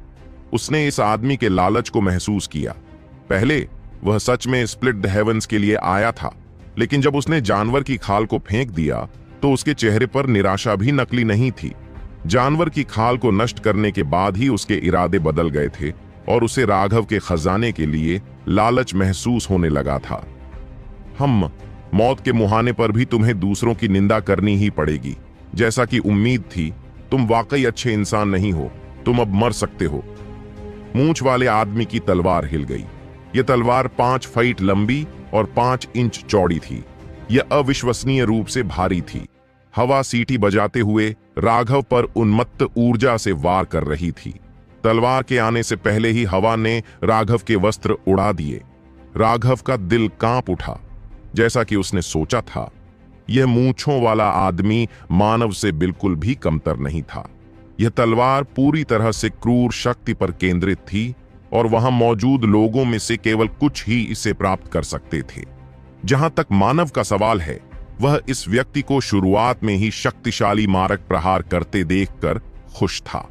उसने इस आदमी के लालच को महसूस किया। पहले वह सच में स्प्लिट द हेवंस के लिए आया था, लेकिन जब उसने जानवर की खाल को फेंक दिया तो उसके चेहरे पर निराशा भी नकली नहीं थी। जानवर की खाल को नष्ट करने के बाद ही उसके इरादे बदल गए थे और उसे राघव के खजाने के लिए लालच महसूस होने लगा था। मौत के मुहाने पर भी तुम्हें दूसरों की निंदा करनी ही पड़ेगी। जैसा कि उम्मीद थी, तुम वाकई अच्छे इंसान नहीं हो। तुम अब मर सकते हो। मूंछ वाले आदमी की तलवार हिल गई। यह तलवार 5 फीट लंबी और 5 इंच चौड़ी थी। यह अविश्वसनीय रूप से भारी थी। हवा सीटी बजाते हुए राघव पर उन्मत्त ऊर्जा से वार कर रही थी। तलवार के आने से पहले ही हवा ने राघव के वस्त्र उड़ा दिए। राघव का दिल कांप उठा। जैसा कि उसने सोचा था, यह मूंछों वाला आदमी मानव से बिल्कुल भी कमतर नहीं था। यह तलवार पूरी तरह से क्रूर शक्ति पर केंद्रित थी और वहां मौजूद लोगों में से केवल कुछ ही इसे प्राप्त कर सकते थे। जहां तक मानव का सवाल है, वह इस व्यक्ति को शुरुआत में ही शक्तिशाली मारक प्रहार करते देखकर खुश था।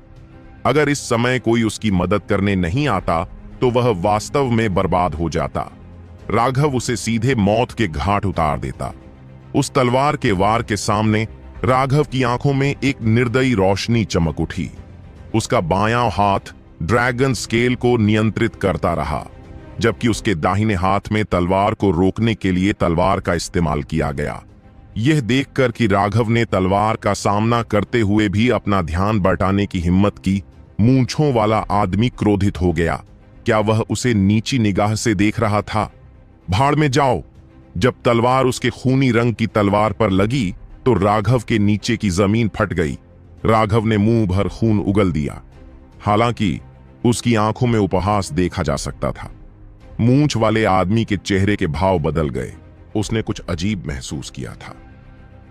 अगर इस समय कोई उसकी मदद करने नहीं आता तो वह वास्तव में बर्बाद हो जाता। राघव उसे सीधे मौत के घाट उतार देता। उस तलवार के वार के सामने राघव की आंखों में एक निर्दयी रोशनी चमक उठी। उसका बायां हाथ ड्रैगन स्केल को नियंत्रित करता रहा, जबकि उसके दाहिने हाथ में तलवार को रोकने के लिए तलवार का इस्तेमाल किया गया। यह देखकर कि राघव ने तलवार का सामना करते हुए भी अपना ध्यान बटाने की हिम्मत की, मूंछों वाला आदमी क्रोधित हो गया। क्या वह उसे नीची निगाह से देख रहा था? भाड़ में जाओ। जब तलवार उसके खूनी रंग की तलवार पर लगी तो राघव के नीचे की जमीन फट गई। राघव ने मुंह भर खून उगल दिया। हालांकि उसकी आंखों में उपहास देखा जा सकता था। मूंछ वाले आदमी के चेहरे के भाव बदल गए। उसने कुछ अजीब महसूस किया था।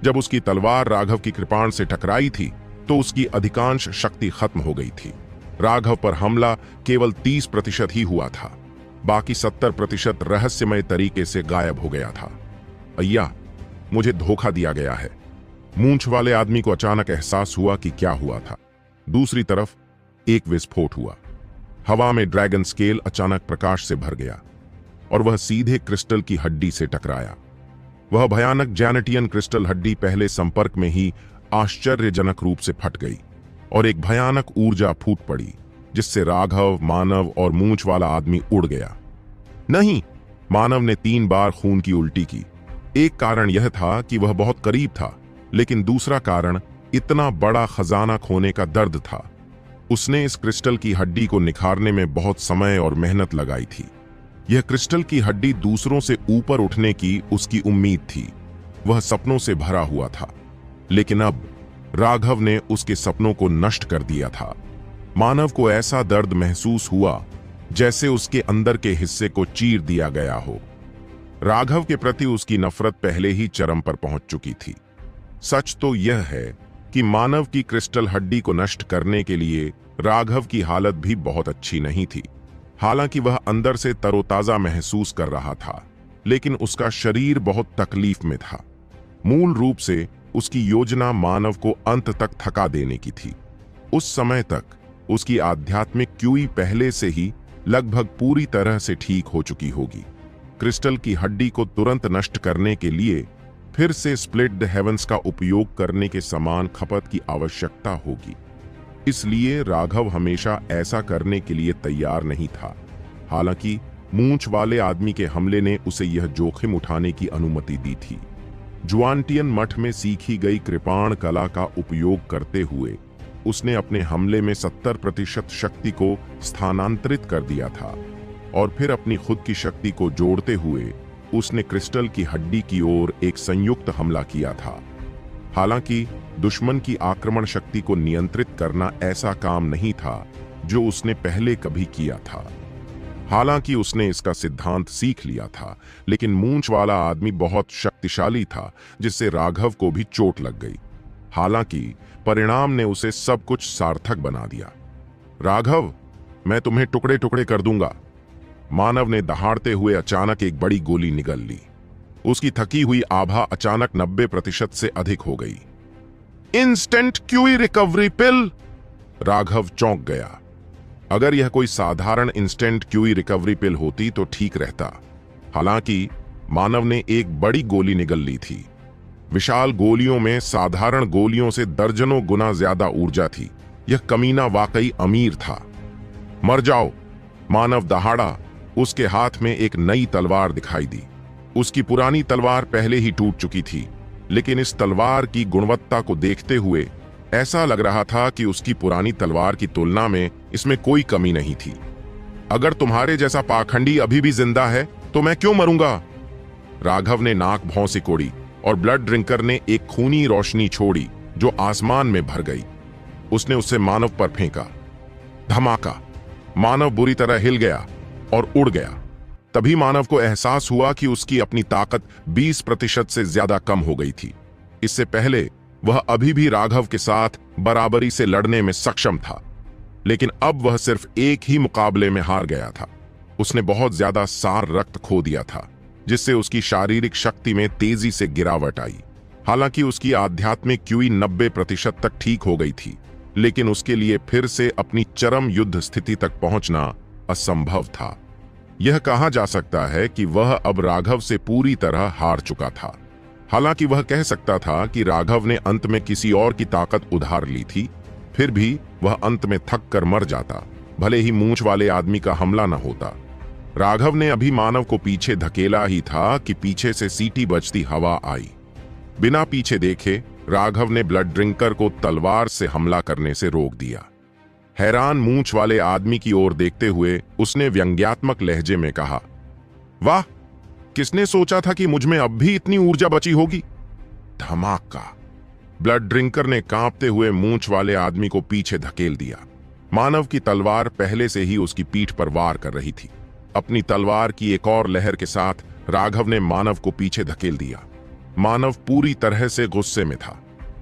जब उसकी तलवार राघव की कृपाण से टकराई थी तो उसकी अधिकांश शक्ति खत्म हो गई थी। राघव पर हमला केवल 30% ही हुआ था, बाकी 70% रहस्यमय तरीके से गायब हो गया था। अय्या, मुझे धोखा दिया गया है। मूंछ वाले आदमी को अचानक एहसास हुआ कि क्या हुआ था। दूसरी तरफ एक विस्फोट हुआ। हवा में ड्रैगन स्केल अचानक प्रकाश से भर गया और वह सीधे क्रिस्टल की हड्डी से टकराया। वह भयानक जैनेटियन क्रिस्टल हड्डी पहले संपर्क में ही आश्चर्यजनक रूप से फट गई और एक भयानक ऊर्जा फूट पड़ी, जिससे राघव, मानव और मूंछ वाला आदमी उड़ गया। नहीं, मानव ने 3 बार खून की उल्टी की। एक कारण यह था कि वह बहुत करीब था, लेकिन दूसरा कारण इतना बड़ा खजाना खोने का दर्द था। उसने इस क्रिस्टल की हड्डी को निखारने में बहुत समय और मेहनत लगाई थी। यह क्रिस्टल की हड्डी दूसरों से ऊपर उठने की उसकी उम्मीद थी। वह सपनों से भरा हुआ था, लेकिन अब राघव ने उसके सपनों को नष्ट कर दिया था। मानव को ऐसा दर्द महसूस हुआ जैसे उसके अंदर के हिस्से को चीर दिया गया हो। राघव के प्रति उसकी नफरत पहले ही चरम पर पहुंच चुकी थी। सच तो यह है कि मानव की क्रिस्टल हड्डी को नष्ट करने के लिए राघव की हालत भी बहुत अच्छी नहीं थी। हालांकि वह अंदर से तरोताजा महसूस कर रहा था, लेकिन उसका शरीर बहुत तकलीफ में था। मूल रूप से उसकी योजना मानव को अंत तक थका देने की थी। उस समय तक उसकी आध्यात्मिक क्यूई पहले से ही लगभग पूरी तरह से ठीक हो चुकी होगी। क्रिस्टल की हड्डी को तुरंत नष्ट करने के लिए फिर से स्प्लिट द हेवंस का उपयोग करने के समान खपत की आवश्यकता होगी। इसलिए राघव हमेशा ऐसा करने के लिए तैयार नहीं था। हालांकि मूंछ वाले आदमी के हमले ने उसे यह जोखिम उठाने की अनुमति दी थी। जुआनटियन मठ में सीखी गई कृपाण कला का उपयोग करते हुए उसने अपने हमले में 70% शक्ति को स्थानांतरित कर दिया था और फिर अपनी खुद की शक्ति को जोड़ते हुए उसने क्रिस्टल की हड्डी की ओर एक संयुक्त हमला किया था। हालांकि दुश्मन की आक्रमण शक्ति को नियंत्रित करना ऐसा काम नहीं था जो उसने पहले कभी किया था। हालांकि उसने इसका सिद्धांत सीख लिया था, लेकिन मूंछ वाला आदमी बहुत शक्तिशाली था, जिससे राघव को भी चोट लग गई। हालांकि परिणाम ने उसे सब कुछ सार्थक बना दिया। राघव, मैं तुम्हें टुकड़े टुकड़े कर दूंगा। मानव ने दहाड़ते हुए अचानक एक बड़ी गोली निगल ली। उसकी थकी हुई आभा अचानक 90% से अधिक हो गई। इंस्टेंट क्यूई रिकवरी पिल! राघव चौंक गया। अगर यह कोई साधारण इंस्टेंट क्यूई रिकवरी पिल होती तो ठीक रहता। हालांकि मानव ने एक बड़ी गोली निगल ली थी। विशाल गोलियों में साधारण गोलियों से दर्जनों गुना ज्यादा ऊर्जा थी। यह कमीना वाकई अमीर था। मर जाओ! मानव दहाड़ा। उसके हाथ में एक नई तलवार दिखाई दी। उसकी पुरानी तलवार पहले ही टूट चुकी थी, लेकिन इस तलवार की गुणवत्ता को देखते हुए ऐसा लग रहा था कि उसकी पुरानी तलवार की तुलना में इसमें कोई कमी नहीं थी। अगर तुम्हारे जैसा पाखंडी अभी भी जिंदा है तो मैं क्यों मरूंगा? राघव ने नाक भौं से कोड़ी और ब्लड ड्रिंकर ने एक खूनी रोशनी छोड़ी जो आसमान में भर गई। उसने उसे मानव पर फेंका। धमाका! मानव बुरी तरह हिल गया और उड़ गया। तभी मानव को एहसास हुआ कि उसकी अपनी ताकत 20% से ज्यादा कम हो गई थी। इससे पहले वह अभी भी राघव के साथ बराबरी से लड़ने में सक्षम था, लेकिन अब वह सिर्फ एक ही मुकाबले में हार गया था। उसने बहुत ज्यादा सार रक्त खो दिया था, जिससे उसकी शारीरिक शक्ति में तेजी से गिरावट आई। हालांकि उसकी आध्यात्मिक क्यूई 90% तक ठीक हो गई थी, लेकिन उसके लिए फिर से अपनी चरम युद्ध स्थिति तक पहुंचना असंभव था। यह कहा जा सकता है कि वह अब राघव से पूरी तरह हार चुका था। हालांकि वह कह सकता था कि राघव ने अंत में किसी और की ताकत उधार ली थी, फिर भी वह अंत में थक कर मर जाता, भले ही मूंछ वाले आदमी का हमला न होता। राघव ने अभी मानव को पीछे धकेला ही था कि पीछे से सीटी बजती हवा आई। बिना पीछे देखे राघव ने ब्लड ड्रिंकर को तलवार से हमला करने से रोक दिया। हैरान मूंछ वाले आदमी की ओर देखते हुए उसने व्यंग्यात्मक लहजे में कहा, वाह, किसने सोचा था कि मुझ में अब भी इतनी ऊर्जा बची होगी? धमाका! ब्लड ड्रिंकर ने कांपते हुए मूंछ वाले आदमी को पीछे धकेल दिया। मानव की तलवार पहले से ही उसकी पीठ पर वार कर रही थी। अपनी तलवार की एक और लहर के साथ राघव ने मानव को पीछे धकेल दिया। मानव पूरी तरह से गुस्से में था।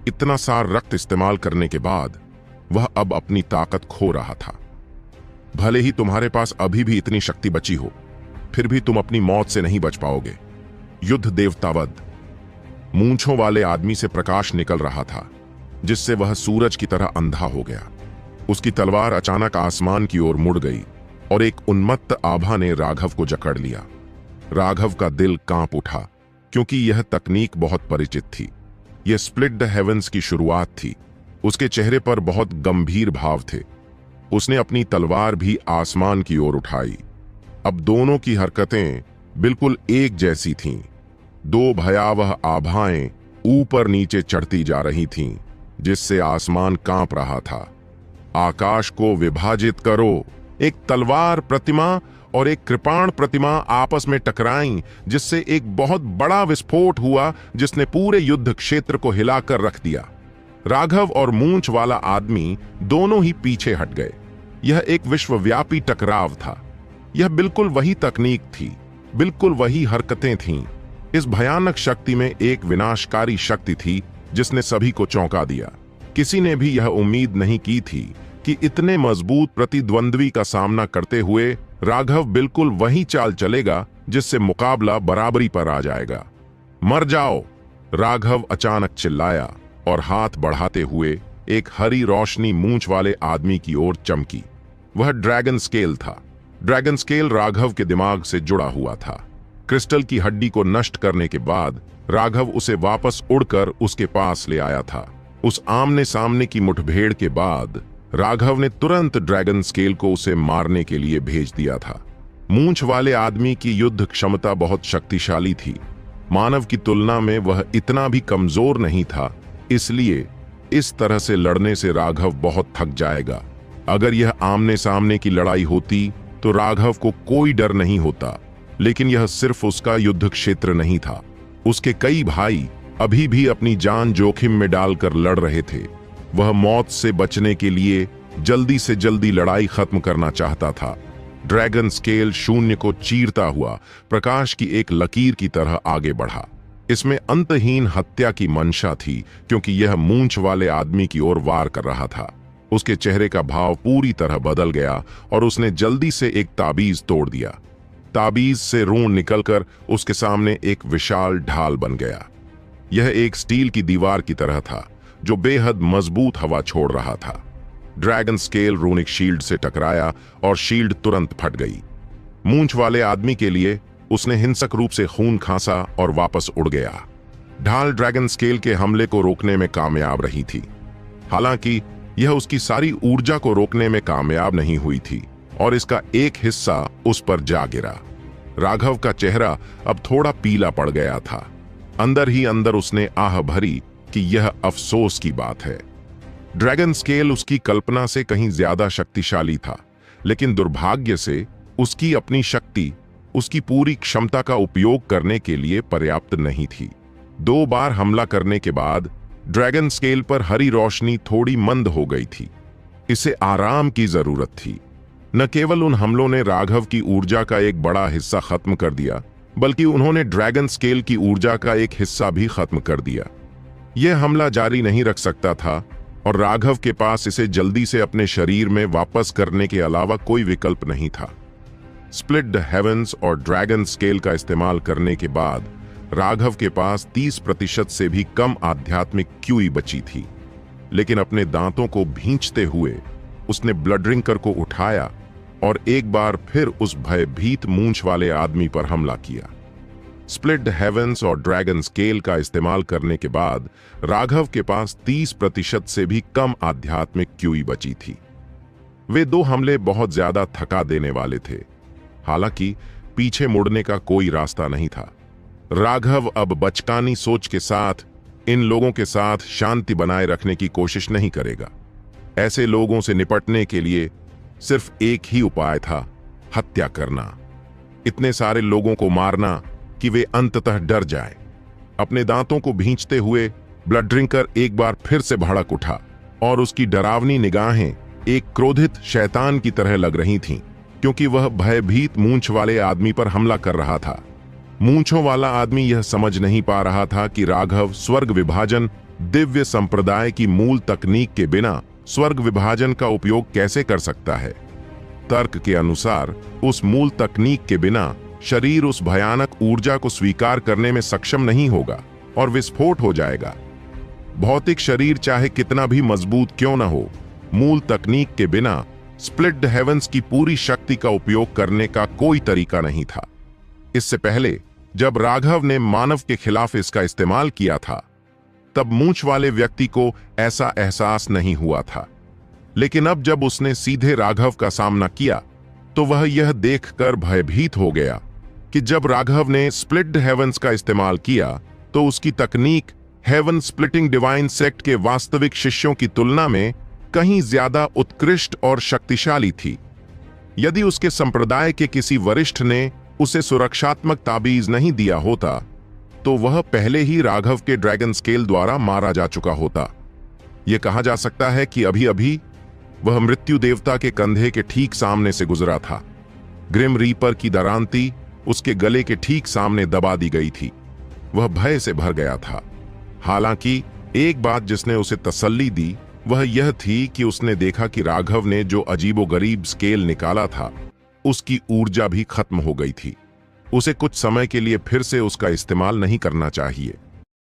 इतना सारा रक्त इस्तेमाल करने के बाद वह अब अपनी ताकत खो रहा था। भले ही तुम्हारे पास अभी भी इतनी शक्ति बची हो, फिर भी तुम अपनी मौत से नहीं बच पाओगे। युद्ध देवतावध। मूंछों वाले आदमी से प्रकाश निकल रहा था, जिससे वह सूरज की तरह अंधा हो गया। उसकी तलवार अचानक आसमान की ओर मुड़ गई और एक उन्मत्त आभा ने राघव को जकड़ लिया। राघव का दिल कांप उठा, क्योंकि यह तकनीक बहुत परिचित थी। यह स्प्लिट द हेवंस की शुरुआत थी। उसके चेहरे पर बहुत गंभीर भाव थे। उसने अपनी तलवार भी आसमान की ओर उठाई। अब दोनों की हरकतें बिल्कुल एक जैसी थीं। दो भयावह आभाएं ऊपर नीचे चढ़ती जा रही थीं, जिससे आसमान कांप रहा था। आकाश को विभाजित करो। एक तलवार प्रतिमा और एक कृपाण प्रतिमा आपस में टकराईं, जिससे एक बहुत बड़ा विस्फोट हुआ, जिसने पूरे युद्ध क्षेत्र को हिलाकर रख दिया। राघव और मूंछ वाला आदमी दोनों ही पीछे हट गए। यह एक विश्वव्यापी टकराव था। यह बिल्कुल वही तकनीक थी, बिल्कुल वही हरकतें थीं। इस भयानक शक्ति में एक विनाशकारी शक्ति थी, जिसने सभी को चौंका दिया। किसी ने भी यह उम्मीद नहीं की थी कि इतने मजबूत प्रतिद्वंद्वी का सामना करते हुए राघव बिल्कुल वही चाल चलेगा, जिससे मुकाबला बराबरी पर आ जाएगा। मर जाओ! राघव अचानक चिल्लाया और हाथ बढ़ाते हुए एक हरी रोशनी मूंछ वाले आदमी की ओर चमकी। वह ड्रैगन स्केल था। ड्रैगन स्केल राघव के दिमाग से जुड़ा हुआ था। क्रिस्टल की हड्डी को नष्ट करने के बाद राघव उसे वापस उड़कर उसके पास ले आया था। उस आमने सामने की मुठभेड़ के बाद राघव ने तुरंत ड्रैगन स्केल को उसे मारने के लिए भेज दिया था। मूंछ वाले आदमी की युद्ध क्षमता बहुत शक्तिशाली थी। मानव की तुलना में वह इतना भी कमजोर नहीं था, इसलिए इस तरह से लड़ने से राघव बहुत थक जाएगा। अगर यह आमने सामने की लड़ाई होती तो राघव को कोई डर नहीं होता, लेकिन यह सिर्फ उसका युद्ध क्षेत्र नहीं था। उसके कई भाई अभी भी अपनी जान जोखिम में डालकर लड़ रहे थे। वह मौत से बचने के लिए जल्दी से जल्दी लड़ाई खत्म करना चाहता था। ड्रैगन स्केल शून्य को चीरता हुआ प्रकाश की एक लकीर की तरह आगे बढ़ा। इसमें अंतहीन हत्या की मंशा थी, क्योंकि यह मूंछ वाले आदमी की ओर वार कर रहा था। उसके चेहरे का भाव पूरी तरह बदल गया और उसने जल्दी से एक ताबीज तोड़ दिया। ताबीज से रून निकलकर उसके सामने एक विशाल ढाल बन गया। यह एक स्टील की दीवार की तरह था, जो बेहद मजबूत हवा छोड़ रहा था। ड्रैगन स्केल रूनिक शील्ड से टकराया और शील्ड तुरंत फट गई। मूंछ वाले आदमी के लिए उसने हिंसक रूप से खून खांसा और वापस उड़ गया। ढाल ड्रैगन स्केल के हमले को रोकने में कामयाब रही थी, हालांकि यह उसकी सारी ऊर्जा को रोकने में कामयाब नहीं हुई थी और इसका एक हिस्सा उस पर जा गिरा। राघव का चेहरा अब थोड़ा पीला पड़ गया था। अंदर ही अंदर उसने आह भरी कि यह अफसोस की बात है। ड्रैगन स्केल उसकी कल्पना से कहीं ज्यादा शक्तिशाली था, लेकिन दुर्भाग्य से उसकी अपनी शक्ति उसकी पूरी क्षमता का उपयोग करने के लिए पर्याप्त नहीं थी। 2 बार हमला करने के बाद ड्रैगन स्केल पर हरी रोशनी थोड़ी मंद हो गई थी। इसे आराम की जरूरत थी। न केवल उन हमलों ने राघव की ऊर्जा का एक बड़ा हिस्सा खत्म कर दिया, बल्कि उन्होंने ड्रैगन स्केल की ऊर्जा का एक हिस्सा भी खत्म कर दिया। यह हमला जारी नहीं रख सकता था और राघव के पास इसे जल्दी से अपने शरीर में वापस करने के अलावा कोई विकल्प नहीं था। स्प्लिट द हेवंस और ड्रैगन स्केल का इस्तेमाल करने के बाद राघव के पास 30% से भी कम आध्यात्मिक क्यूई बची थी, लेकिन अपने दांतों को भींचते हुए उसने ब्लडरिंकर को उठाया और एक बार फिर उस भयभीत मूंछ वाले आदमी पर हमला किया। स्प्लिट द हेवंस और ड्रैगन स्केल का इस्तेमाल करने के बाद राघव के पास 30% से भी कम आध्यात्मिक क्यूई बची थी। वे 2 हमले बहुत ज्यादा थका देने वाले थे, हालांकि पीछे मुड़ने का कोई रास्ता नहीं था। राघव अब बचकानी सोच के साथ इन लोगों के साथ शांति बनाए रखने की कोशिश नहीं करेगा। ऐसे लोगों से निपटने के लिए सिर्फ एक ही उपाय था, हत्या करना। इतने सारे लोगों को मारना कि वे अंततः डर जाएं। अपने दांतों को भींचते हुए ब्लड ड्रिंकर एक बार फिर से भड़क उठा और उसकी डरावनी निगाहें एक क्रोधित शैतान की तरह लग रही थीं, क्योंकि वह भयभीत मूंछ वाले आदमी पर हमला कर रहा था। मूंछों वाला आदमी यह समझ नहीं पा रहा था कि राघव स्वर्ग विभाजन दिव्य संप्रदाय की मूल तकनीक के बिना स्वर्ग विभाजन का उपयोग कैसे कर सकता है। तर्क के अनुसार उस मूल तकनीक के बिना शरीर उस भयानक ऊर्जा को स्वीकार करने में सक्षम नहीं होगा और विस्फोट हो जाएगा। भौतिक शरीर चाहे कितना भी मजबूत क्यों न हो, मूल तकनीक के बिना स्प्लिट हेवंस की पूरी शक्ति का उपयोग करने का कोई तरीका नहीं था। इससे पहले जब राघव ने मानव के खिलाफ इसका इस्तेमाल किया था, तब मूंछ वाले व्यक्ति को ऐसा एहसास नहीं हुआ था। लेकिन अब जब उसने सीधे राघव का सामना किया, तो वह यह देखकर भयभीत हो गया कि जब राघव ने स्प्लिट हेवंस का इस्तेमाल किया, तो उसकी तकनीक हेवन स्प्लिटिंग डिवाइन सेक्ट के वास्तविक शिष्यों की तुलना में कहीं ज्यादा उत्कृष्ट और शक्तिशाली थी। यदि उसके संप्रदाय के किसी वरिष्ठ ने उसे सुरक्षात्मक ताबीज नहीं दिया होता, तो वह पहले ही राघव के ड्रैगन स्केल द्वारा मारा जा चुका होता। यह कहा जा सकता है कि अभी अभी वह मृत्यु देवता के कंधे के ठीक सामने से गुजरा था। ग्रिम रीपर की दरांती उसके गले के ठीक सामने दबा दी गई थी। वह भय से भर गया था। हालांकि एक बात जिसने उसे तसल्ली दी वह यह थी कि उसने देखा कि राघव ने जो अजीबोगरीब स्केल निकाला था, उसकी ऊर्जा भी खत्म हो गई थी। उसे कुछ समय के लिए फिर से उसका इस्तेमाल नहीं करना चाहिए।